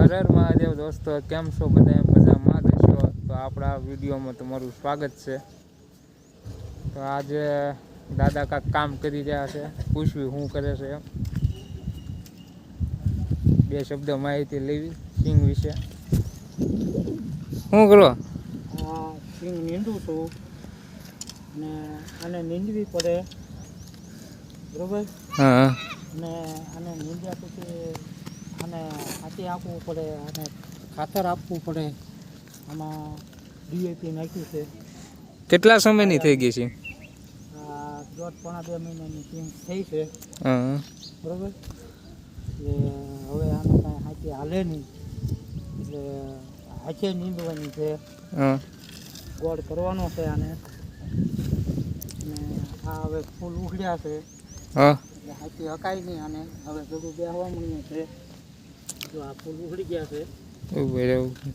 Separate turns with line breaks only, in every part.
હર હર મહાદેવ દોસ્તો, કેમ છો બધા? મજામાં રહેશો તો આપણા વિડીયોમાં તમારું સ્વાગત છે. તો આજે દાદા કાંઈક કામ કરી રહ્યા છે, પૂછ્યું શું કરે છે એમ. બે શબ્દ માહિતી લેવી સિંગ વિશે. શું કરો?
સિંગ નીંદું છું ને આને નીંદવી પડે, બરોબર?
હા.
અને આને નીંદ્યા પછી આને હાથી આપવું પડે, અને ખાતર આપવું પડે. આમાં ડીએપી નાખ્યું છે.
કેટલા સમયની થઈ ગઈ છે?
પોણા 2 મહિનાની સિંગ થઈ છે,
હા.
બરોબર. એટલે હવે આને કાંઈ હાથી હાલે નહીં, એટલે હાથે નીંદવાની છે.
હા.
ગોળ કરવાનો છે આને, અને આ હવે ફૂલ ઉખડ્યા છે.
હા.
એટલે હાથી હકાય નહીં આને. હવે બધું બેહવા મળ્યું છે. જો આ ફૂલ ઉખડી ગયા છે.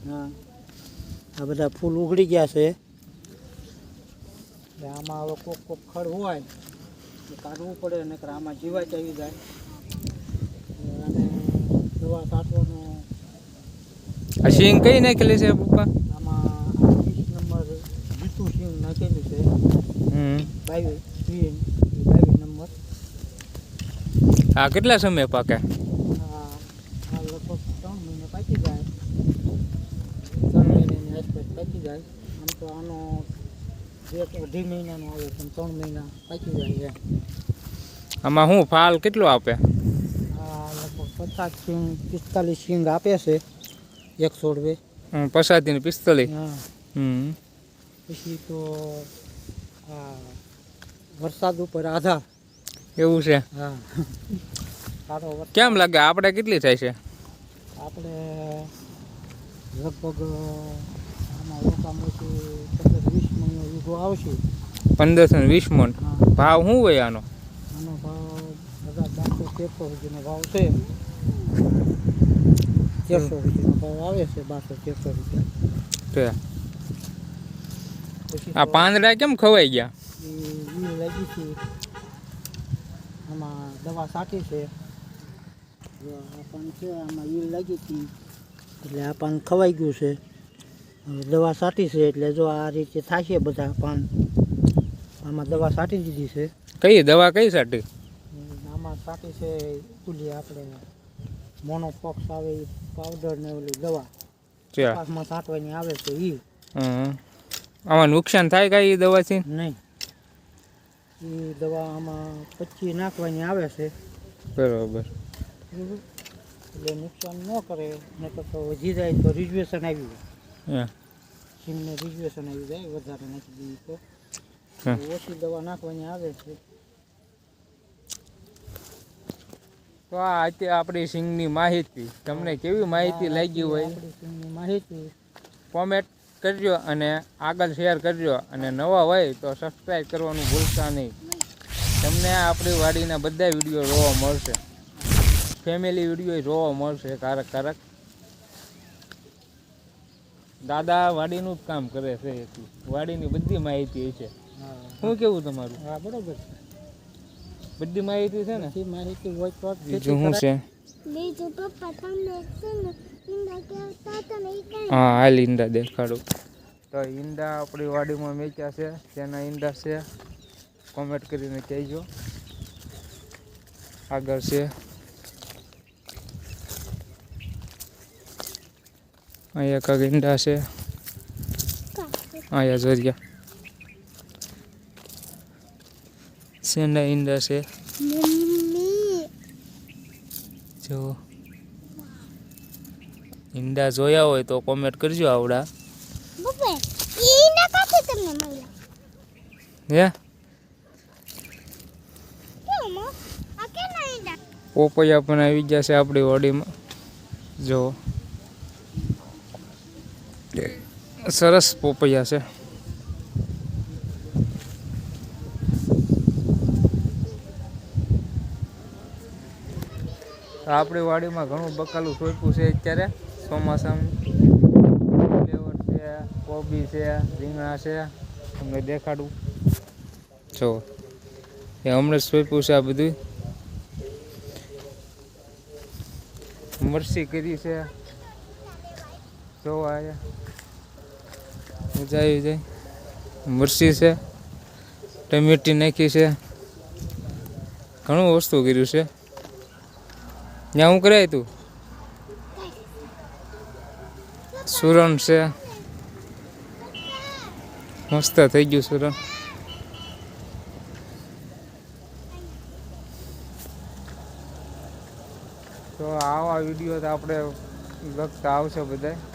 હા, આ બધા ફૂલ ઉખડી ગયા છે. એટલે આમાં હવે કોક ખડ હોય તો કાઢવું પડે, નકર આમાં જીવાત આવી જાય. અને દવા છાંટવાનું.
આ સિંગ કઈ નાખેલી છે પપ્પા?
આમાં 20 નંબર જીતું સિંગ નાખેલી છે. 22 નંબર.
આ કેટલા સમય પાકે?
આ લગભગ 3 મહિને પાકી જાય. 3 મહિનાની આસપાસ પાકી જાય. આમ તો આનો 2-2.5 મહિનાનો આવે, પણ 3 મહિના પાકી જાય.
આમાં શું ફાલ કેટલો આપે?
આ લગભગ 50 સિંગ 45 સિંગ આપે છે એક છોડવે.
50 ને 45?
હા. પછી તો આ વરસાદ ઉપર આધાર.
એવું છે?
હા. સારો વરસાદ.
કેમ લાગે આપણે કેટલી થાય છે?
આપણે લગભગ આમાં ઓછામાં ઓછી 15-20 મણનો વીઘો આવશે.
15 ને 20 મણ.
હા.
ભાવ શું હોય આનો?
આનો ભાવ 1200-1300 સુધીનો ભાવ છે. 1300 સુધીનો ભાવ આવે છે, 1200-1300 રૂપિયા.
આ પાંદડા કેમ ખવાઈ ગયા?
એ વીલ લાગી છે, આમાં દવા છાંટી છે. જો આ પાન છે, આમાં વીલ લાગી હતી એટલે આ પાન ખવાઈ ગયું છે. દવા છાંટી છે એટલે જો આ રીતે થશે બધા પાન. આમાં દવા છાંટી દીધી છે.
કઈ દવા કઈ છાંટી?
આમાં છાંટી છે ઓલી આપણે મોનોફોક્સ આવે એ પાવડર ને ઓલી દવા કપાસમાં છાંટવાની આવે છે એ.
આમાં નુકસાન થાય કઈ દવાથી?
નહીં, એ દવા આમાં 25 નાખવાની આવે છે.
બરોબર.
એટલે નુકસાન ન કરે, નકર તો વધી જાય તો રિઝર્વેશન આવી જાય. સિંગને રિઝર્વેશન આવી જાય વધારે નાખી દઈએ તો. ઓછી દવા નાખવાની આવે છે.
તો આ અત્યારે આપણી સિંગની માહિતી તમને કેવી માહિતી લાગી હોય
સિંગની માહિતી
કોમેન્ટ કરજો અને આગળ શેર કરજો, અને નવા હોય તો સબસ્ક્રાઈબ કરવાનું ભૂલતા નહીં. તમને આપણી વાડીના બધા વિડીયો જોવા મળશે, ફેમિલી વિડીયો જોવા મળશે. કારક દાદા વાડીનું જ કામ કરે છે, વાડીની બધી માહિતી છે. શું કેવું તમારું?
હા, બરોબર છે.
બધી માહિતી છે ને?
માહિતી હોય તો
બીજું શું છે? હા, હાલ ઈંડા દેખાડું. તો ઈંડા આપણી વાડીમાં મેચ્યા છે, તેના ઈંડા છે, કોમેન્ટ કરીને કહેજો. આગળ છે અહીંયા કાંઈક ઈંડા છે, અહીંયા જોરિયા શેના ઈંડા છે જો. ઈંડા જોયા હોય તો કોમેન્ટ કરજો. આવડા હે પોપૈયા પણ આવી ગયા છે આપણી વાડીમાં. જો સરસ પોપૈયા છે. આપણી વાડીમાં ઘણું બકાલું સોંપ્યું છે અત્યારે ચોમાસામાં. ફ્લેવર છે, કોબી છે, રીંગણા છે, તમને દેખાડું. જો એ હમણાં સોંપ્યું છે આ બધું. મરચી કરી છે, જોવા આવ્યા, મજા આવી જાય. મરચી છે, ટમેટી નાખી છે, ઘણું વસ્તુ કર્યું છે. ત્યાં હું કરાય તું સુરણ છે, મસ્ત થઈ ગયું સુરણ. તો આવા વિડીયો તો આપણે લગતા આવશે બધાય.